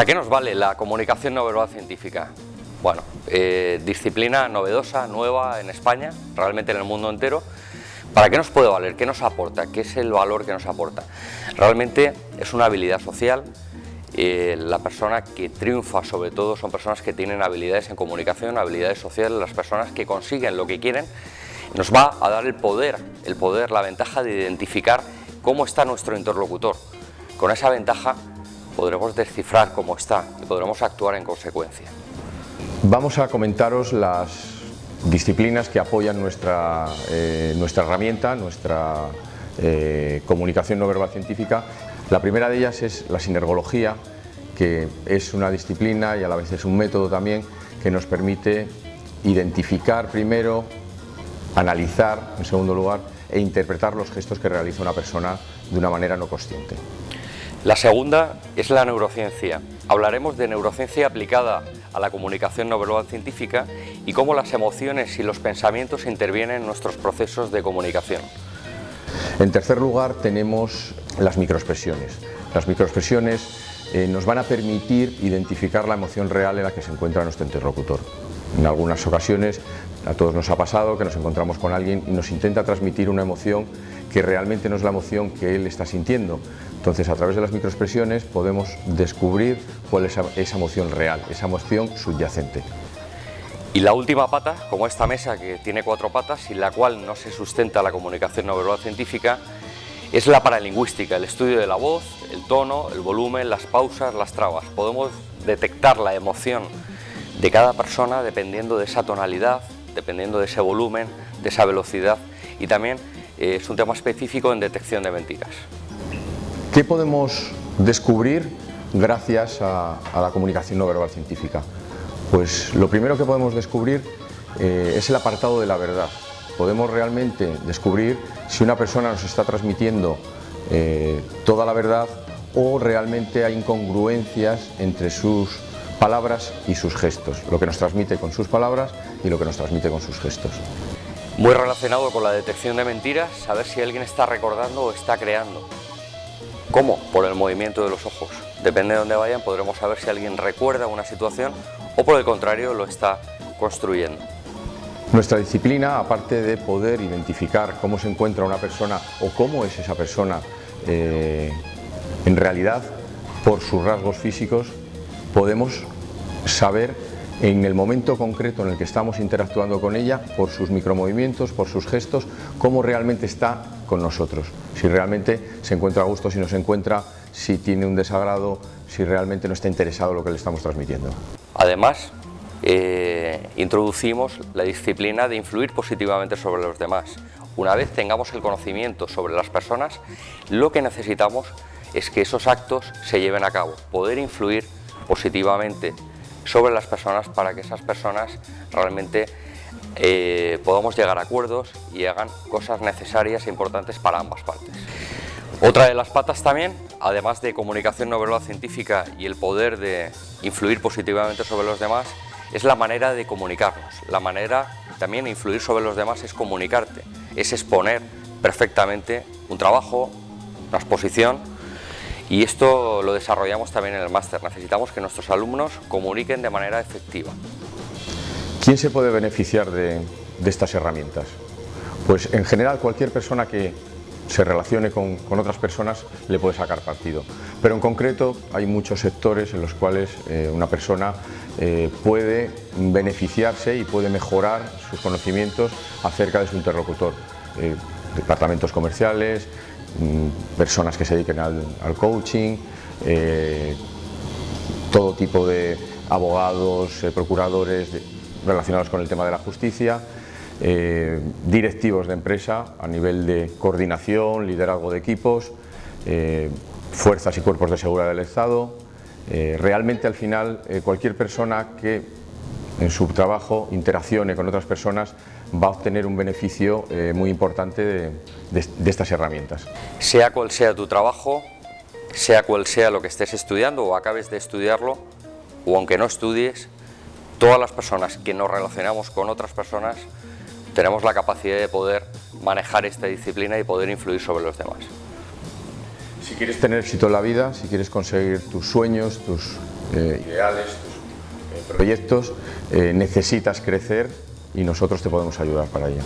qué nos vale la comunicación no verbal científica? Bueno, disciplina novedosa, nueva en España, realmente en el mundo entero. ¿Para qué nos puede valer? ¿Qué nos aporta? ¿Qué es el valor que nos aporta? Realmente es una habilidad social. La persona que triunfa sobre todo son personas que tienen habilidades en comunicación, habilidades sociales, las personas que consiguen lo que quieren. Nos va a dar el poder, la ventaja de identificar cómo está nuestro interlocutor. Con esa ventaja podremos descifrar cómo está y podremos actuar en consecuencia. Vamos a comentaros las disciplinas que apoyan nuestra herramienta, nuestra comunicación no verbal científica. La primera de ellas es la sinergología, que es una disciplina y a la vez es un método también que nos permite identificar primero, analizar en segundo lugar e interpretar los gestos que realiza una persona de una manera no consciente. La segunda es la neurociencia. Hablaremos de neurociencia aplicada a la comunicación no verbal científica y cómo las emociones y los pensamientos intervienen en nuestros procesos de comunicación. En tercer lugar tenemos las microexpresiones. Las microexpresiones nos van a permitir identificar la emoción real en la que se encuentra nuestro interlocutor. En algunas ocasiones a todos nos ha pasado que nos encontramos con alguien y nos intenta transmitir una emoción que realmente no es la emoción que él está sintiendo. Entonces, a través de las microexpresiones podemos descubrir cuál es esa emoción real, esa emoción subyacente. Y la última pata, como esta mesa que tiene 4 patas, sin la cual no se sustenta la comunicación no verbal científica, es la paralingüística, el estudio de la voz, el tono, el volumen, las pausas, las trabas. Podemos detectar la emoción de cada persona dependiendo de esa tonalidad, dependiendo de ese volumen, de esa velocidad, y también es un tema específico en detección de mentiras. ¿Qué podemos descubrir gracias a la comunicación no verbal científica? Pues lo primero que podemos descubrir es el apartado de la verdad. Podemos realmente descubrir si una persona nos está transmitiendo toda la verdad o realmente hay incongruencias entre sus palabras y sus gestos, lo que nos transmite con sus palabras y lo que nos transmite con sus gestos. Muy relacionado con la detección de mentiras, saber si alguien está recordando o está creando. ¿Cómo? Por el movimiento de los ojos. Depende de dónde vayan, podremos saber si alguien recuerda una situación o por el contrario lo está construyendo. Nuestra disciplina, aparte de poder identificar cómo se encuentra una persona o cómo es esa persona en realidad, por sus rasgos físicos, podemos saber en el momento concreto en el que estamos interactuando con ella, por sus micromovimientos, por sus gestos, cómo realmente está con nosotros. Si realmente se encuentra a gusto, si no se encuentra, si tiene un desagrado, si realmente no está interesado en lo que le estamos transmitiendo. Además, introducimos la disciplina de influir positivamente sobre los demás. Una vez tengamos el conocimiento sobre las personas, lo que necesitamos es que esos actos se lleven a cabo, poder influir positivamente sobre las personas para que esas personas realmente podamos llegar a acuerdos y hagan cosas necesarias e importantes para ambas partes. Otra de las patas también, además de comunicación no verbal científica y el poder de influir positivamente sobre los demás, es la manera de comunicarnos. La manera también de influir sobre los demás es comunicarte, es exponer perfectamente un trabajo, una exposición, y esto lo desarrollamos también en el máster. Necesitamos que nuestros alumnos comuniquen de manera efectiva. ¿Quién se puede beneficiar de estas herramientas? Pues en general cualquier persona que se relacione con otras personas le puede sacar partido, pero en concreto hay muchos sectores en los cuales una persona puede beneficiarse y puede mejorar sus conocimientos acerca de su interlocutor. Departamentos comerciales, personas que se dediquen al coaching, todo tipo de abogados, procuradores relacionados con el tema de la justicia, directivos de empresa a nivel de coordinación, liderazgo de equipos, fuerzas y cuerpos de seguridad del Estado. Realmente al final cualquier persona que en su trabajo interaccione con otras personas va a obtener un beneficio muy importante de estas herramientas. Sea cual sea tu trabajo, sea cual sea lo que estés estudiando o acabes de estudiarlo, o aunque no estudies, todas las personas que nos relacionamos con otras personas tenemos la capacidad de poder manejar esta disciplina y poder influir sobre los demás. Si quieres tener éxito en la vida, si quieres conseguir tus sueños, tus ideales, tus proyectos, necesitas crecer y nosotros te podemos ayudar para ello.